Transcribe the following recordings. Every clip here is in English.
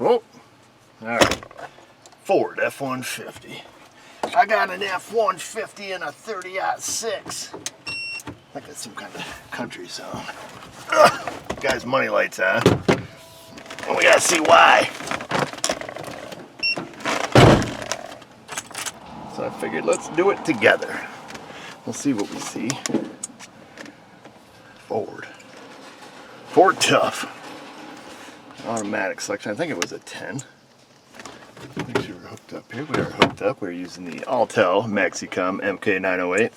Oh, all right. Ford F-150. I got an F-150 and a 30-06. I think it's some kind of country song. Guy's money lights on. And we gotta see why. So I figured let's do it together. We'll see what we see. Ford Tough. Automatic selection. I think it was a 10. Make sure we're hooked up here. We are hooked up. We're using the Altel Maxicom MK908.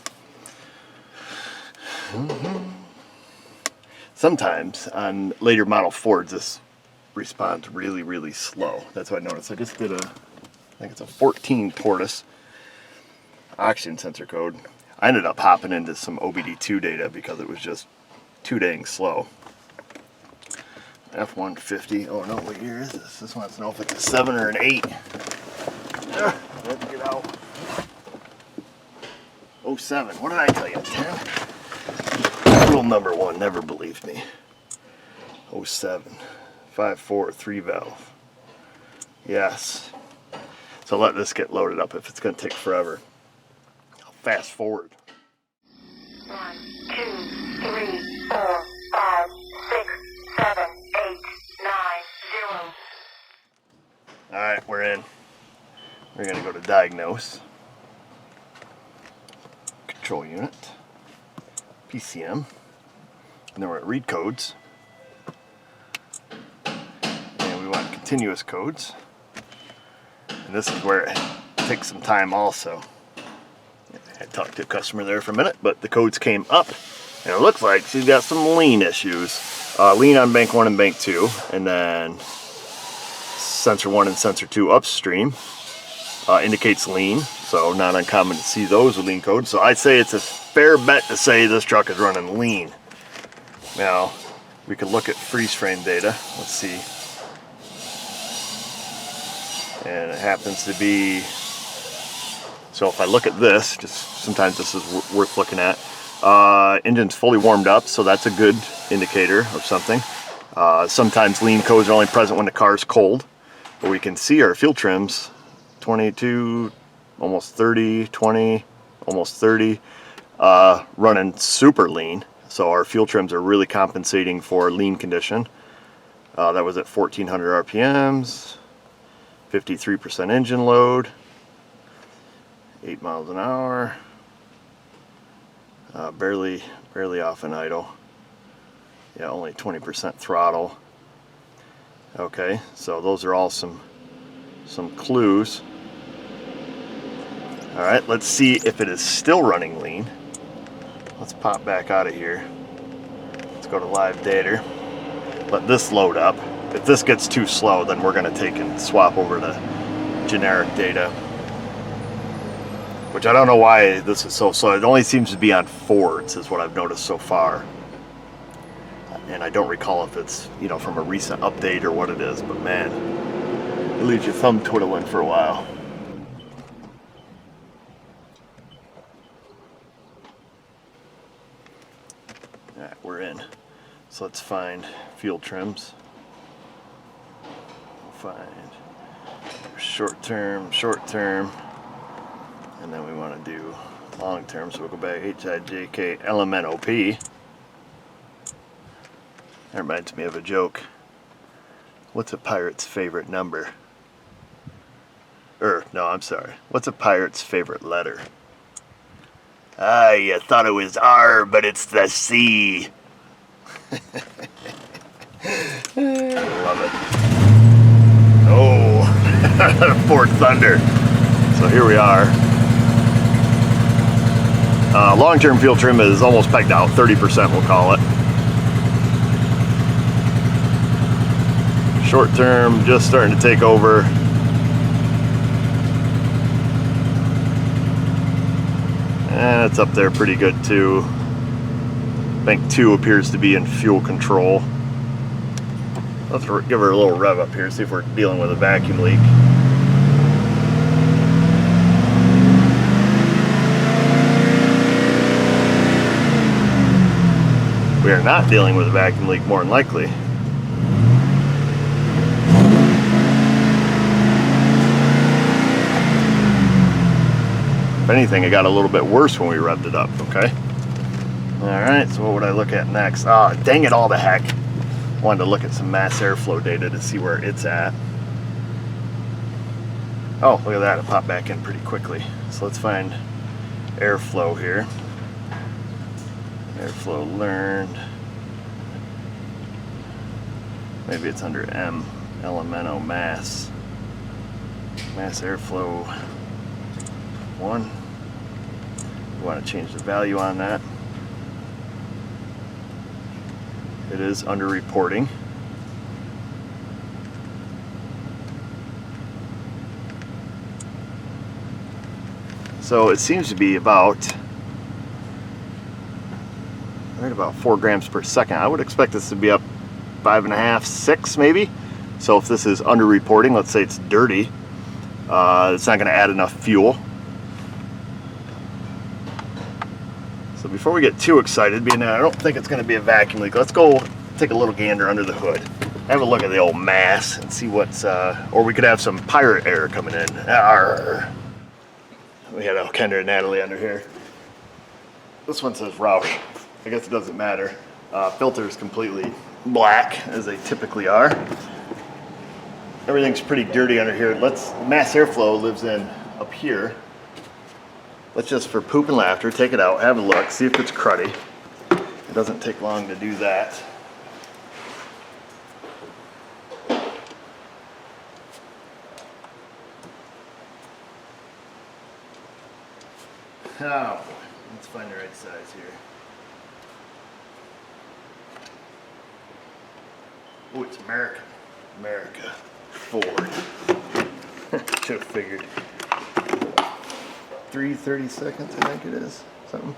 Sometimes on later model Fords, this responds really, really slow. That's what I noticed. I just did I think it's a 14 tortoise oxygen sensor code. I ended up hopping into some OBD2 data because it was just too dang slow. F-150. Oh no, what year is this? This wants to know if it's a 7 or an 8. Let's get out. 07. What did I tell you? 10? Rule number 1 never believed me. 07. 5.4 3-valve. Yes. So let this get loaded up if it's going to take forever. I'll fast forward. 1, 2, 3, 4, 5, 6, 7, 8, 9, 0. Alright, we're in. We're going to go to diagnose. Control unit. PCM. And then we're at read codes. And we want continuous codes. And this is where it takes some time also. I talked to a customer there for a minute, but the codes came up. And it looks like she's got some lean issues. Lean on bank 1 and bank 2. And then sensor 1 and sensor 2 upstream. Indicates lean, so not uncommon to see those with lean codes. So I'd say it's a fair bet to say this truck is running lean. Now, we could look at freeze frame data. Let's see. And it happens to be, so if I look at this, just sometimes this is worth looking at. Engine's fully warmed up, so that's a good indicator of something. Sometimes lean codes are only present when the car's cold, but we can see our fuel trims 22, almost 30, 20, almost 30, running super lean. So our fuel trims are really compensating for lean condition. That was at 1400 RPMs, 53% engine load, 8 miles an hour, barely off an idle. Yeah, only 20% throttle. Okay, so those are all some clues. All right, let's see if it is still running lean. Let's pop back out of here. Let's go to live data. Let this load up. If this gets too slow, then we're going to take and swap over to generic data. Which I don't know why this is so slow. It only seems to be on Fords is what I've noticed so far. And I don't recall if it's, you know, from a recent update or what it is, but man, it leaves your thumb twiddling for a while. Alright, we're in. So let's find fuel trims. We'll find short term, and then we want to do long term, so we'll go back HIJK LMNOP. That reminds me of a joke. What's a pirate's favorite number? No, I'm sorry. What's a pirate's favorite letter? Ah, you thought it was R, but it's the C. Love it. Oh, Ford Thunder. So here we are. Long-term fuel trim is almost pegged out, 30% we'll call it. Short-term just starting to take over. And it's up there pretty good too. Bank 2 appears to be in fuel control. Let's give her a little rev up here, see if we're dealing with a vacuum leak. We are not dealing with a vacuum leak, more than likely. If anything, it got a little bit worse when we revved it up, okay? All right, so what would I look at next? Dang it all to heck. Wanted to look at some mass airflow data to see where it's at. Oh, look at that, it popped back in pretty quickly. So let's find airflow here. Airflow learned. Maybe it's under M, elemental mass. Mass airflow 1. We want to change the value on that. It is under reporting. So it seems to be about right about 4 grams per second. I would expect this to be up 5.5, 6 maybe. So if this is under reporting, let's say it's dirty, it's not going to add enough fuel. So before we get too excited, being that I don't think it's going to be a vacuum leak, let's go take a little gander under the hood. Have a look at the old mass and see what's, or we could have some pirate air coming in. Arr. We had a Kendra and Natalie under here. This one says Roush. I guess it doesn't matter. Filter is completely black, as they typically are. Everything's pretty dirty under here. Mass airflow lives in up here. Let's just, for poop and laughter, take it out, have a look, see if it's cruddy. It doesn't take long to do that. Oh boy, let's find the right size here. Oh, it's American. America. Ford. Should have figured. 3:30 seconds, I think it is. Something.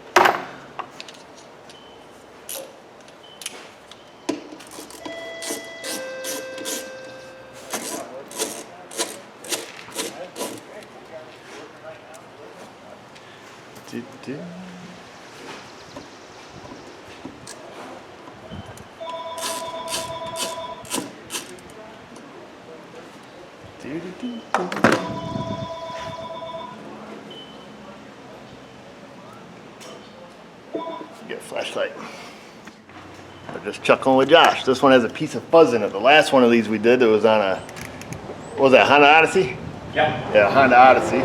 Get a flashlight. I'm just chuckling with Josh. This one has a piece of fuzz in it. The last one of these we did, it was on a, what was that, Honda Odyssey? Yeah. Yeah, Honda Odyssey.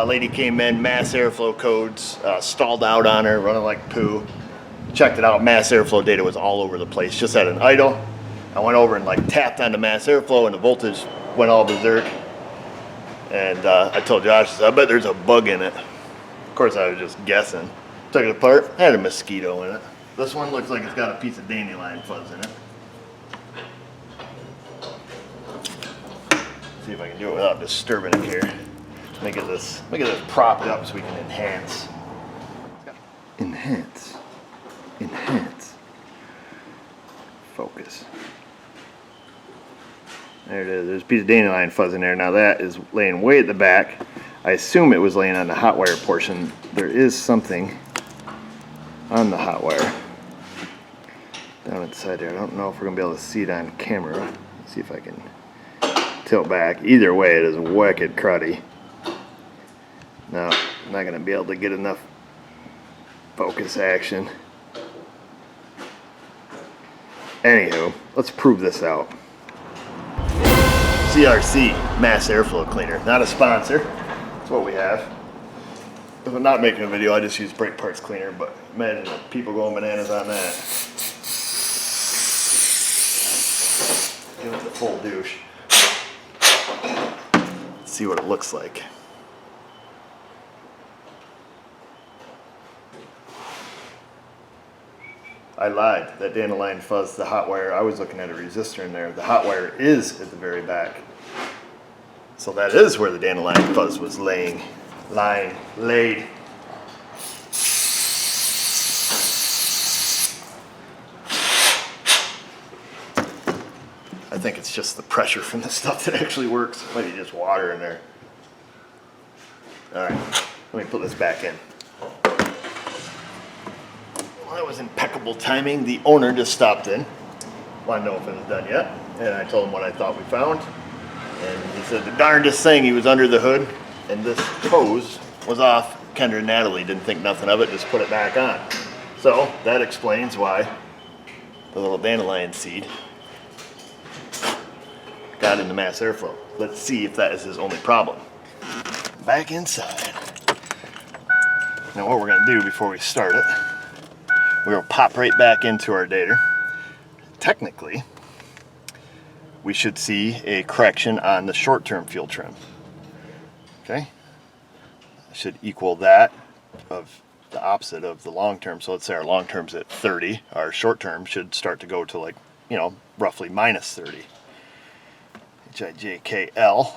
Lady came in, mass airflow codes, stalled out on her, running like poo. Checked it out, mass airflow data was all over the place, just at an idle. I went over and like tapped on the mass airflow and the voltage went all berserk. And I told Josh, I said, I bet there's a bug in it. Of course I was just guessing. Took it apart, had a mosquito in it. This one looks like it's got a piece of dandelion fuzz in it. See if I can do it without disturbing it here. Make it this propped up so we can enhance. Enhance. Enhance. Focus. There it is. There's a piece of dandelion fuzz in there. Now that is laying way at the back. I assume it was laying on the hot wire portion. There is something on the hot wire down inside there. I don't know if we're gonna be able to see it on camera. Let's see if I can tilt back. Either way, it is wicked cruddy. No, I'm not gonna be able to get enough focus action. Anywho, let's prove this out. CRC mass airflow cleaner, not a sponsor. That's what we have. If I'm not making a video, I just use brake parts cleaner, but imagine people going bananas on that. Give it the full douche. Let's see what it looks like. I lied. That dandelion fuzz, the hot wire, I was looking at a resistor in there. The hot wire is at the very back. So that is where the dandelion fuzz was laid. I think it's just the pressure from the stuff that actually works. Maybe just water in there. All right, let me put this back in. Well, that was impeccable timing. The owner just stopped in. Wanted to know if it was done yet. And I told him what I thought we found. And he said the darndest thing, he was under the hood. And this hose was off. Kendra and Natalie didn't think nothing of it, just put it back on. So that explains why the little dandelion seed got into mass airflow. Let's see if that is his only problem. Back inside. Now what we're gonna do before we start it, we're gonna pop right back into our data. Technically, we should see a correction on the short-term fuel trim. Okay? Should equal that of the opposite of the long-term. So let's say our long-term's at 30, our short-term should start to go to, like, you know, roughly minus 30. HIJKL.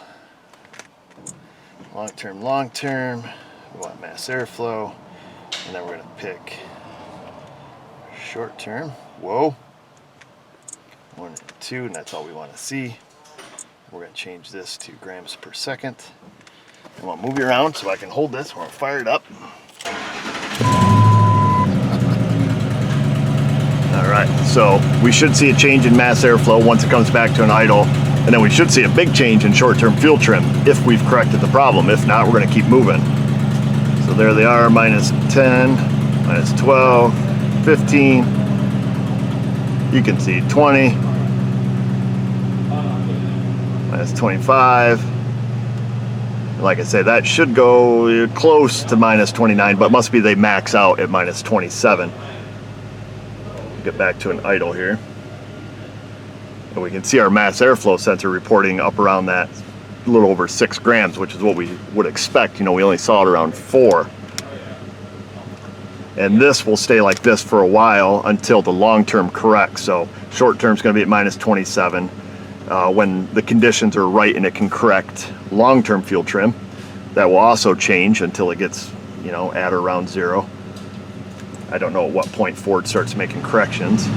Long-term, we want mass airflow, and then we're going to pick short-term. Whoa. 1 and 2, and that's all we want to see. We're going to change this to grams per second. I'm going to move you around so I can hold this. We're going to fire it up. Alright, so we should see a change in mass airflow once it comes back to an idle, and then we should see a big change in short-term fuel trim if we've corrected the problem. If not, we're going to keep moving. So there they are, minus 10, minus 12, 15. You can see 20, minus 25. Like I say, that should go close to minus 29, but must be they max out at minus 27. Get back to an idle here. And we can see our mass airflow sensor reporting up around that a little over 6 grams, which is what we would expect. You know, we only saw it around 4. And this will stay like this for a while until the long term corrects. So short term is going to be at minus 27. When the conditions are right and it can correct long term fuel trim, that will also change until it gets, you know, at or around 0. I don't know at what point Ford starts making corrections.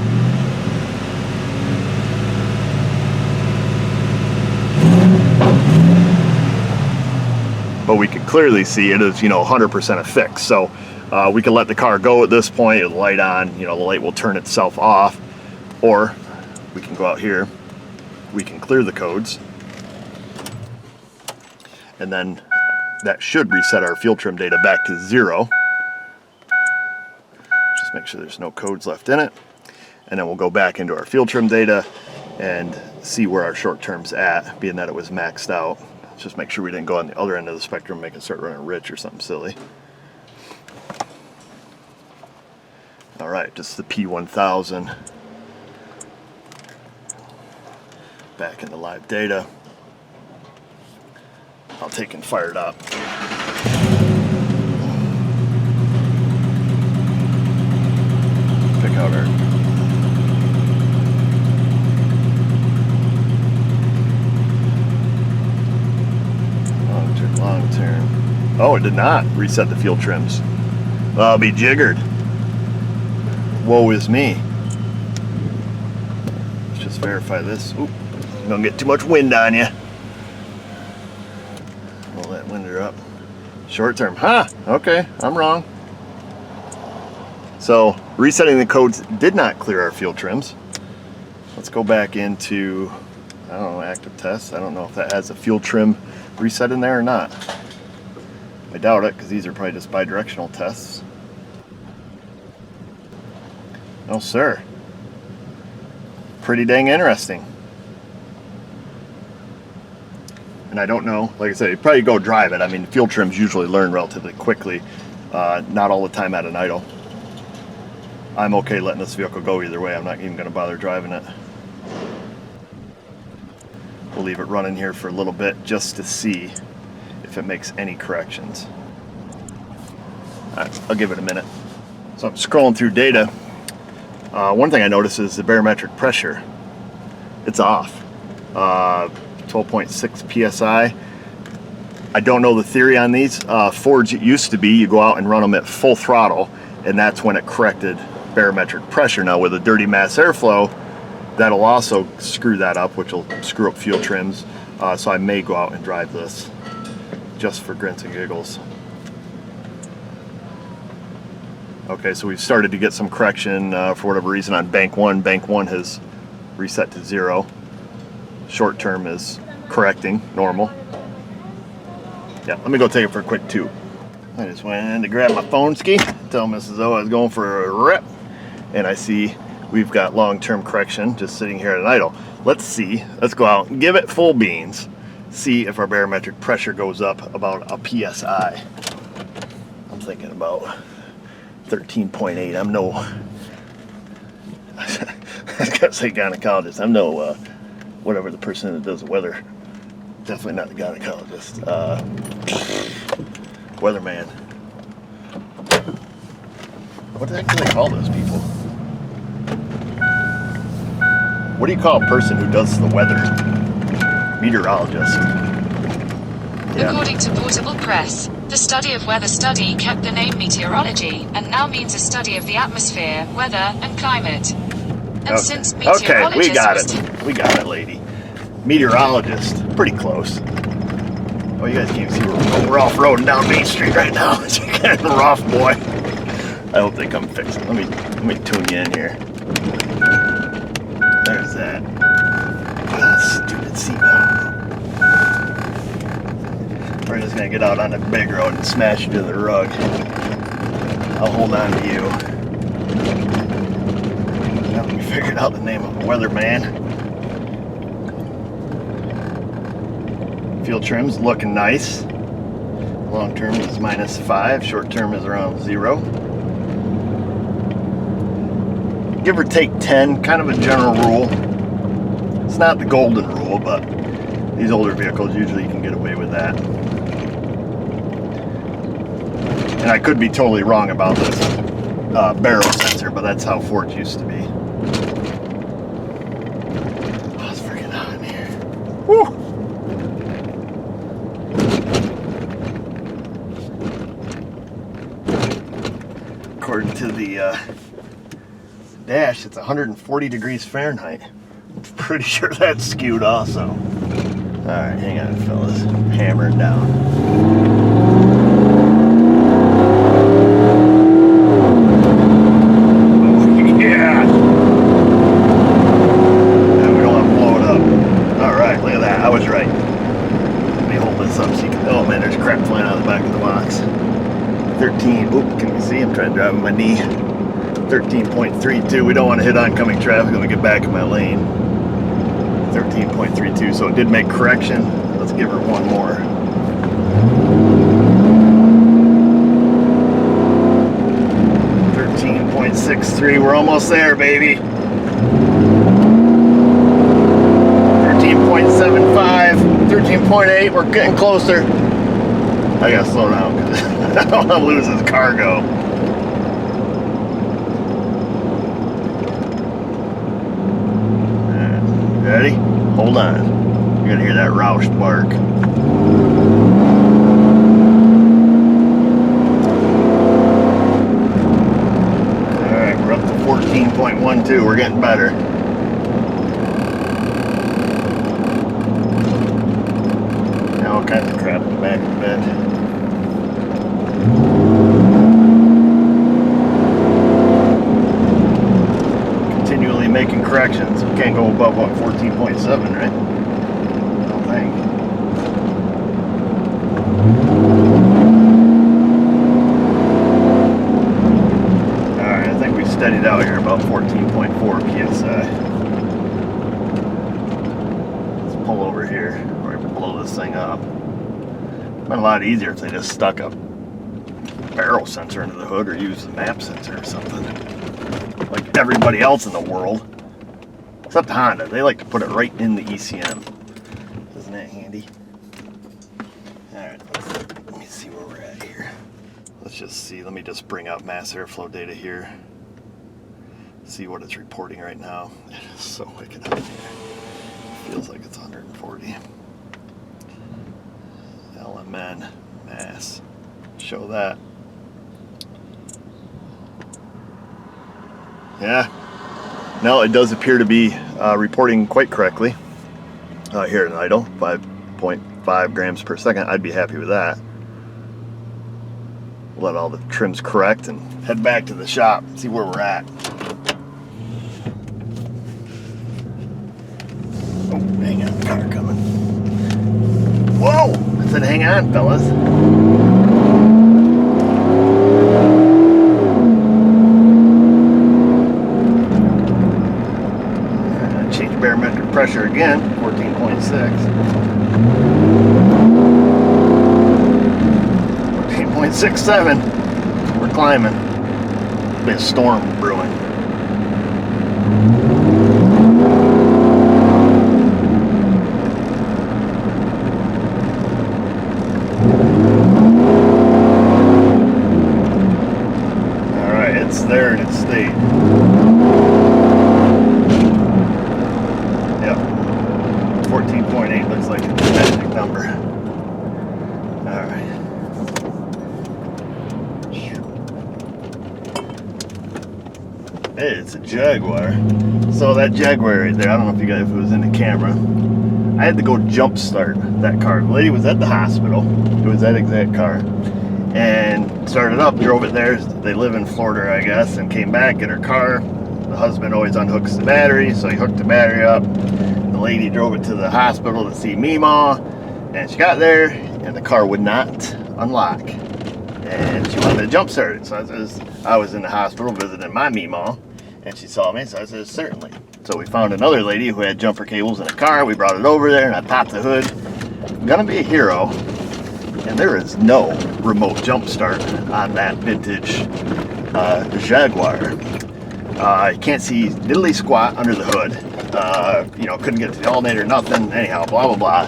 But we can clearly see it is, you know, 100% a fix. So we can let the car go at this point, the light on, you know, the light will turn itself off, or we can go out here, we can clear the codes, and then that should reset our fuel trim data back to 0. Just make sure there's no codes left in it, and then we'll go back into our fuel trim data and see where our short term's at, being that it was maxed out. Just make sure we didn't go on the other end of the spectrum, make it start running rich or something silly. Alright, just the P1000 back into live data. I'll take and fire it up. Pick out our long term. Oh, it did not reset the fuel trims. Well, I'll be jiggered. Woe is me. Let's just verify this. Oop, don't get too much wind on you. Roll that winder up. Short term. Huh, okay, I'm wrong. So, resetting the codes did not clear our fuel trims. Let's go back into, I don't know, active tests. I don't know if that has a fuel trim reset in there or not. I doubt it, because these are probably just bi-directional tests. No sir. Pretty dang interesting. And I don't know, like I said, you probably go drive it. I mean, fuel trims usually learn relatively quickly, not all the time at an idle. I'm okay letting this vehicle go either way. I'm not even going to bother driving it. We'll leave it running here for a little bit just to see if it makes any corrections. I'll give it a minute. So I'm scrolling through data. One thing I noticed is the barometric pressure. It's off. 12.6 psi. I don't know the theory on these. Fords, it used to be you go out and run them at full throttle, and that's when it corrected barometric pressure. Now with a dirty mass airflow, that'll also screw that up, which will screw up fuel trims. So I may go out and drive this just for grins and giggles. Okay, so we've started to get some correction for whatever reason on bank 1. Bank 1 has reset to 0. Short term is correcting, normal. Yeah, let me go take it for a quick 2. I just went in to grab my phone ski, tell Mrs. O I was going for a rip, and I see we've got long-term correction just sitting here at an idle. Let's see, let's go out and give it full beans, see if our barometric pressure goes up about a PSI. I'm thinking about 13.8. I'm no, I was gonna say gynecologist. I'm no, whatever the person that does the weather. Definitely not the gynecologist. Weatherman. What the heck do they call those people? What do you call a person who does the weather? Meteorologist. Yeah. According to Portable Press, the study of weather study kept the name meteorology and now means a study of the atmosphere, weather, and climate. And Okay. since Okay, meteorologists we got it. We got it, lady. Meteorologist. Pretty close. Oh, you guys can't see we're off-roading down Main Street right now. It's getting rough, boy. I hope they come fix it. Let me tune you in here. There's that. Ah, stupid seatbelt. We're just gonna get out on the big road and smash you to the rug. I'll hold on to you. Now we figured out the name of a weatherman. Fuel trim's looking nice. Long term is -5, short term is around 0. Give or take 10, kind of a general rule. It's not the golden rule, but these older vehicles usually you can get away with that. And I could be totally wrong about this barrel sensor, but that's how Fords used to be. Oh, it's freaking hot in here. Woo! According to the dash, it's 140 degrees Fahrenheit. I'm pretty sure that's skewed also. Alright, hang on, fellas. Hammering down. Oh, yeah! Yeah, we don't want to blow it up. Alright, look at that. I was right. Let me hold this up so you can... Oh man, there's crap flying out of the back of the box. 13. Oop, can you see? I'm trying to drive with my knee. 13.32. We don't want to hit oncoming traffic when we get back in my lane. 13.32. So it did make correction. Let's give her one more. .63. We're almost there, baby. 13.75. 13.8. We're getting closer. I gotta slow down because I don't want to lose this cargo. Ready? Hold on. You're gonna hear that Roush bark. Alright, we're up to 14.12. We're getting better. Now all kinds of crap in the back of the bed. Continually making corrections. We can't go above what, 14.7, right? I don't think. Alright, I think we steadied out here about 14.4 PSI. Let's pull over here or blow this thing up. It'd been a lot easier if they just stuck a barrel sensor into the hood or used the map sensor or something. Like everybody else in the world. Except Honda, they like to put it right in the ECM. Isn't that handy? Alright, let me see where we're at here. Let's just see, let me just bring out mass airflow data here. See what it's reporting right now. It is so wicked out here. It feels like it's 140. LMN, mass. Show that. Yeah, no, it does appear to be reporting quite correctly here at an idle, 5.5 grams per second. I'd be happy with that. Let all the trims correct and head back to the shop, see where we're at. Oh, hang on, car coming. Whoa! I said hang on, fellas. change barometric pressure again, 14.6. 14.67. We're climbing. There'll be a storm brewing. Alright, it's there and it stayed. Yep. 14.8 looks like a magic number. Alright. Hey, it's a Jaguar. So that Jaguar right there, I don't know if you guys, if it was in the camera, I had to go jump start that car. The lady was at the hospital. It was that exact car. And started up, drove it there. They live in Florida, I guess, and came back in her car. The husband always unhooks the battery, so he hooked the battery up. The lady drove it to the hospital to see Meemaw, and she got there, and the car would not unlock. And she wanted to jump start it. So I was in the hospital visiting my Meemaw, and she saw me, so I said, certainly. So we found another lady who had jumper cables in a car. We brought it over there, and I popped the hood. I'm gonna be a hero, and there is no remote jump start on that vintage Jaguar. You can't see diddly squat under the hood. You know, couldn't get to the alternator, nothing. Anyhow, blah, blah, blah.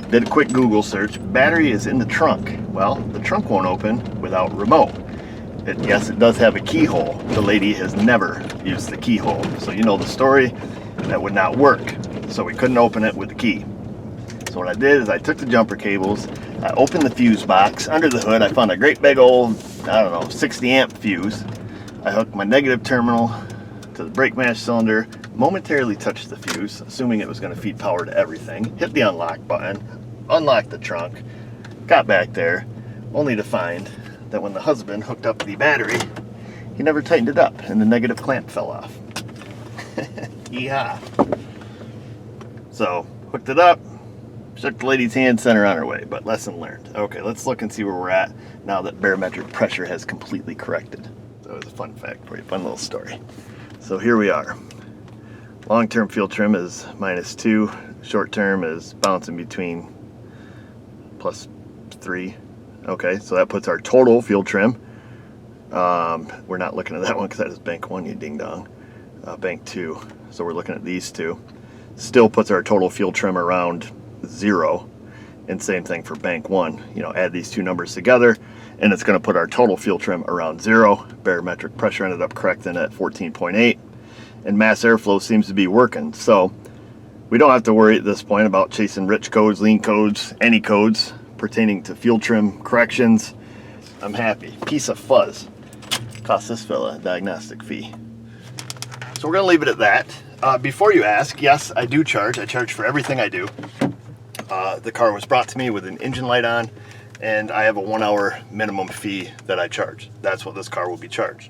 Did a quick Google search. Battery is in the trunk. Well, the trunk won't open without remote. Yes, it does have a keyhole. The lady has never used the keyhole. So you know the story. That would not work. So we couldn't open it with the key. So what I did is I took the jumper cables, I opened the fuse box. Under the hood, I found a great big old, I don't know, 60 amp fuse. I hooked my negative terminal to the brake mash cylinder, momentarily touched the fuse, assuming it was going to feed power to everything, hit the unlock button, unlocked the trunk, got back there, only to find that when the husband hooked up the battery, he never tightened it up and the negative clamp fell off. Yeehaw. So, hooked it up, shook the lady's hand, sent her on her way, but lesson learned. Okay, let's look and see where we're at now that barometric pressure has completely corrected. That was a fun fact for you, fun little story. So here we are. Long-term fuel trim is -2. Short-term is bouncing between +3. Okay, so that puts our total fuel trim. We're not looking at that one because that is bank 1, you ding-dong. Bank 2. So we're looking at these two. Still puts our total fuel trim around 0. And same thing for bank 1. You know, add these two numbers together, and it's going to put our total fuel trim around 0. Barometric pressure ended up correcting at 14.8, and mass airflow seems to be working. So we don't have to worry at this point about chasing rich codes, lean codes, any codes pertaining to fuel trim corrections. I'm happy. Piece of fuzz. Cost this fella a diagnostic fee. So we're going to leave it at that. Before you ask, yes, I do charge. I charge for everything I do. The car was brought to me with an engine light on, and I have a 1 hour minimum fee that I charge. That's what this car will be charged.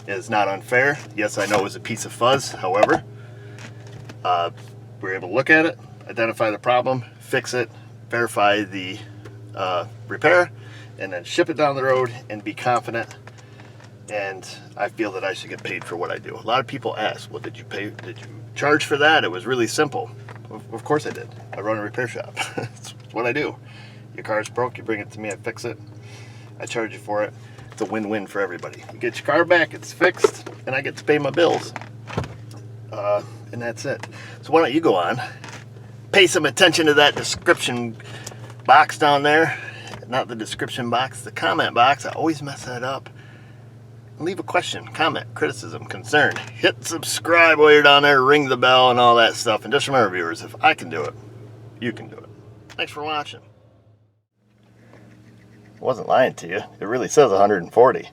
It's not unfair. Yes, I know it was a piece of fuzz. However, we were able to look at it, identify the problem, fix it, verify the repair, and then ship it down the road and be confident. And I feel that I should get paid for what I do. A lot of people ask, well, did you charge for that? It was really simple. Of course I did. I run a repair shop. That's what I do. Your car's broke, you bring it to me, I fix it. I charge you for it. It's a win-win for everybody. You get your car back, it's fixed, and I get to pay my bills. And that's it. So why don't you go on, pay some attention to that description box down there. Not the description box, the comment box. I always mess that up. Leave a question, comment, criticism, concern. Hit subscribe while you're down there, ring the bell and all that stuff. And just remember, viewers, if I can do it, you can do it. Thanks for watching. I wasn't lying to you. It really says 140.